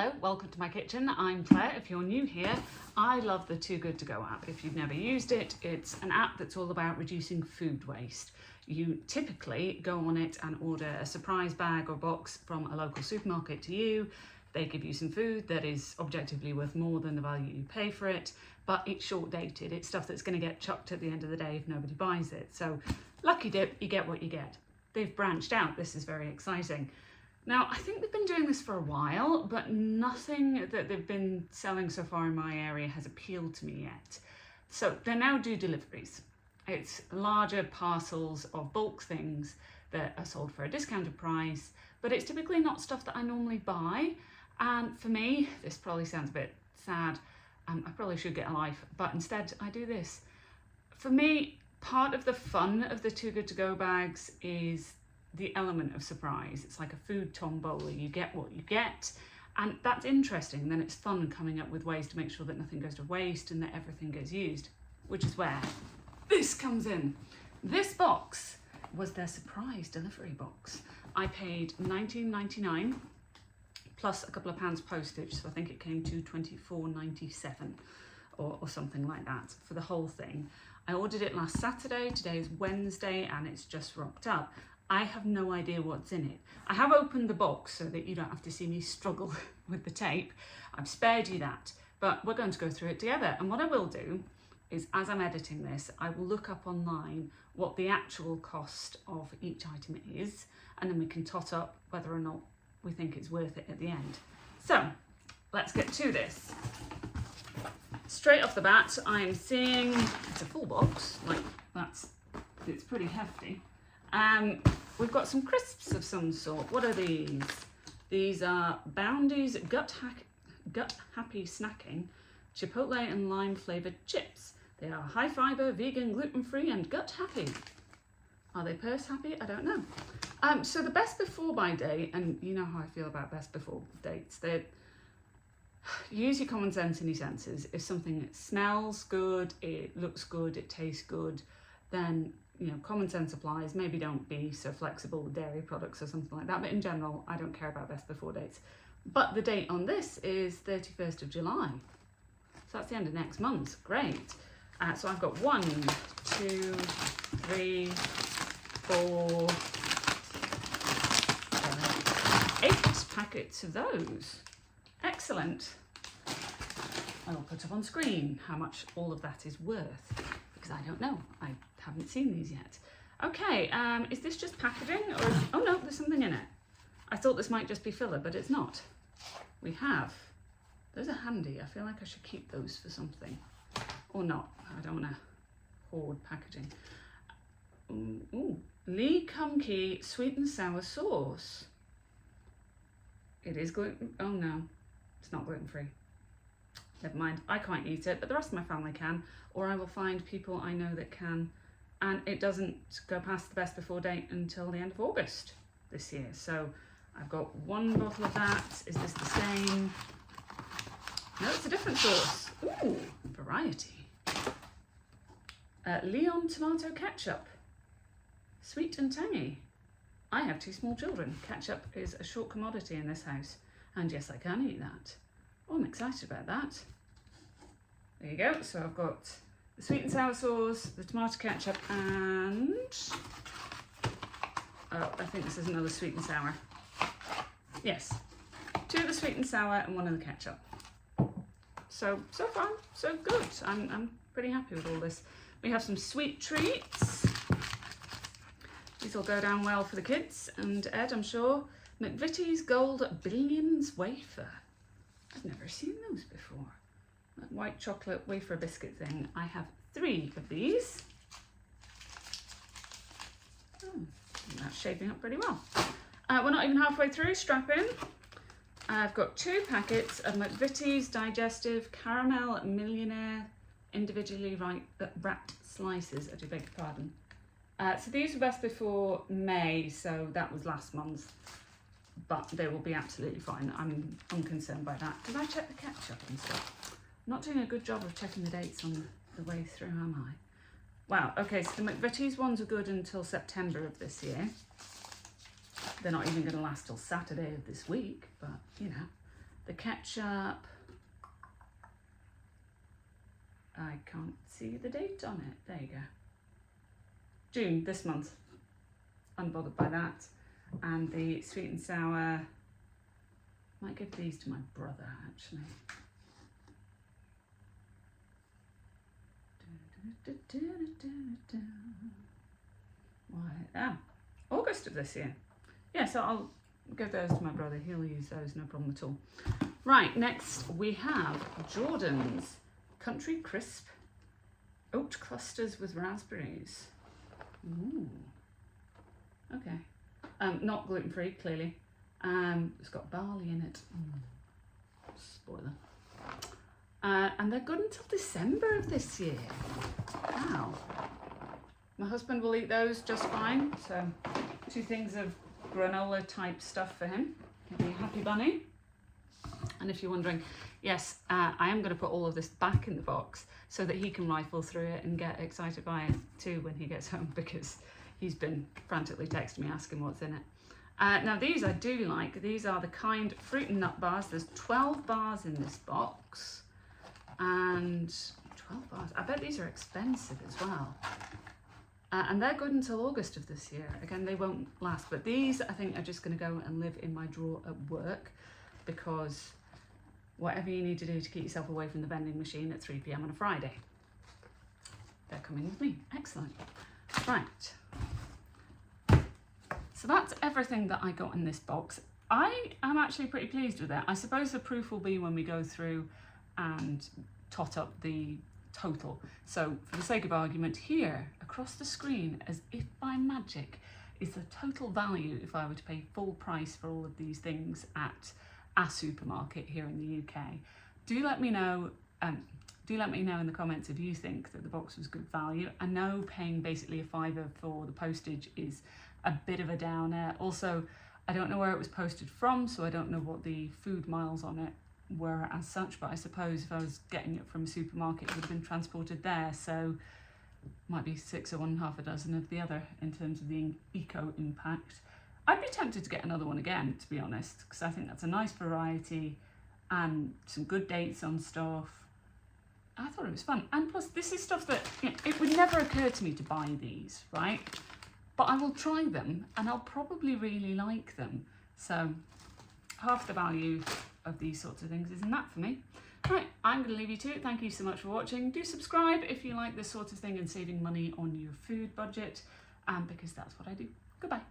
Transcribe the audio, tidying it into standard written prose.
Hello, welcome to my kitchen. I'm Claire. If you're new here, I love the Too Good To Go app. If you've never used it, it's an app that's all about reducing food waste. You typically go on it and order a surprise bag or box from a local supermarket to you. They give you some food that is objectively worth more than the value you pay for it, but it's short dated. It's stuff that's going to get chucked at the end of the day if nobody buys it. So lucky dip, you get what you get. They've branched out. This is very exciting. Now, I think they've been doing this for a while, but nothing that they've been selling so far in my area has appealed to me yet. So they now do deliveries. It's larger parcels of bulk things that are sold for a discounted price, but it's typically not stuff that I normally buy. And for me, this probably sounds a bit sad, I probably should get a life, but instead I do this. For me, part of the fun of the Too Good To Go bags is the element of surprise. It's like a food tombola. You get what you get, and that's interesting. Then it's fun coming up with ways to make sure that nothing goes to waste and that everything gets used, which is where this comes in. This box was their surprise delivery box. I paid $19.99 plus a couple of pounds postage, so I think it came to $24.97 or something like that for the whole thing. I ordered it last Saturday. Today is Wednesday and it's just rocked up. I have no idea what's in it. I have opened the box so that you don't have to see me struggle with the tape. I've spared you that, but we're going to go through it together. And what I will do is, as I'm editing this, I will look up online what the actual cost of each item is, and then we can tot up whether or not we think it's worth it at the end. So let's get to this. Straight off the bat, I'm seeing, it's a full box, like it's pretty hefty. We've got some crisps of some sort. What are these? These are Bounty's Gut Happy Snacking Chipotle and Lime Flavoured Chips. They are high fibre, vegan, gluten-free and gut happy. Are they purse happy? I don't know. So the best before buy date, and you know how I feel about best before dates, they use your common sense and your senses. If something smells good, it looks good, it tastes good, then common sense applies. Maybe don't be so flexible with dairy products or something like that. But in general, I don't care about best before dates. But the date on this is 31st of July. So that's the end of next month. Great. So I've got 1, 2, 3, 4, 8 packets of those. Excellent. I will put up on screen how much all of that is worth, because I don't know. I haven't seen these yet. Okay, is this just packaging or oh no, there's something in it. I thought this might just be filler, but it's not. We have, those are handy. I feel like I should keep those for something or not. I don't want to hoard packaging. Ooh, Lee Kum Kee sweet and sour sauce. It is gluten, oh no, it's not gluten-free. Never mind, I can't eat it, but the rest of my family can, or I will find people I know that can. And it doesn't go past the best before date until the end of August this year. So I've got 1 bottle of that. Is this the same? No, it's a different sauce. Ooh, variety. Leon tomato ketchup. Sweet and tangy. I have 2 small children. Ketchup is a short commodity in this house. And yes, I can eat that. Oh, I'm excited about that. There you go. So I've got the sweet and sour sauce, the tomato ketchup, and oh, I think this is another sweet and sour. Yes, 2 of the sweet and sour and 1 of the ketchup. So far, so good. I'm pretty happy with all this. We have some sweet treats. These will go down well for the kids and Ed, I'm sure. McVitie's Gold Billions wafer. I've never seen those before. That white chocolate wafer biscuit thing. I have 3 of these. Oh, that's shaping up pretty well. We're not even halfway through, strap in. I've got 2 packets of McVitie's Digestive Caramel Millionaire individually wrapped slices. I do beg your pardon. So these were best before May, so that was last month. But they will be absolutely fine. I'm unconcerned by that. Did I check the ketchup and stuff? I'm not doing a good job of checking the dates on the way through, am I? Wow, okay, so the McVitie's ones are good until September of this year. They're not even going to last till Saturday of this week, but you know. The ketchup. I can't see the date on it. There you go. June, this month. Unbothered by that. And the sweet and sour. Might give these to my brother, actually. August of this year. Yeah, so I'll give those to my brother. He'll use those, no problem at all. Right, next we have Jordan's Country Crisp Oat Clusters with Raspberries. Ooh. Okay. Not gluten-free, clearly. It's got barley in it. Spoiler. And they're good until December of this year. Wow. My husband will eat those just fine. So 2 things of granola type stuff for him. He'll be a happy bunny. And if you're wondering, yes, I am going to put all of this back in the box so that he can rifle through it and get excited by it too when he gets home, because he's been frantically texting me asking what's in it. Now these I do like. These are the kind fruit and nut bars. There's 12 bars in this box. And 12 bars. I bet these are expensive as well. And they're good until August of this year. Again, they won't last. But these, I think, are just going to go and live in my drawer at work, because whatever you need to do to keep yourself away from the vending machine at 3 p.m. on a Friday. They're coming with me. Excellent. Right. So that's everything that I got in this box. I am actually pretty pleased with it. I suppose the proof will be when we go through and tot up the total. So for the sake of argument, here across the screen, as if by magic, is the total value if I were to pay full price for all of these things at a supermarket here in the UK. Do let me know in the comments if you think that the box was good value. I know paying basically a £5 for the postage is a bit of a downer. Also, I don't know where it was posted from, so I don't know what the food miles on it were as such, but I suppose if I was getting it from a supermarket, it would have been transported there, so might be 6 or 1.5 dozen of the other in terms of the eco impact. I'd be tempted to get another one again, to be honest, because I think that's a nice variety and some good dates on stuff. I thought it was fun. And plus, this is stuff that, you know, it would never occur to me to buy these, right? But I will try them and I'll probably really like them. So half the value of these sorts of things isn't that for me. Right, I'm going to leave you to it. Thank you so much for watching. Do subscribe if you like this sort of thing and saving money on your food budget, because that's what I do. Goodbye.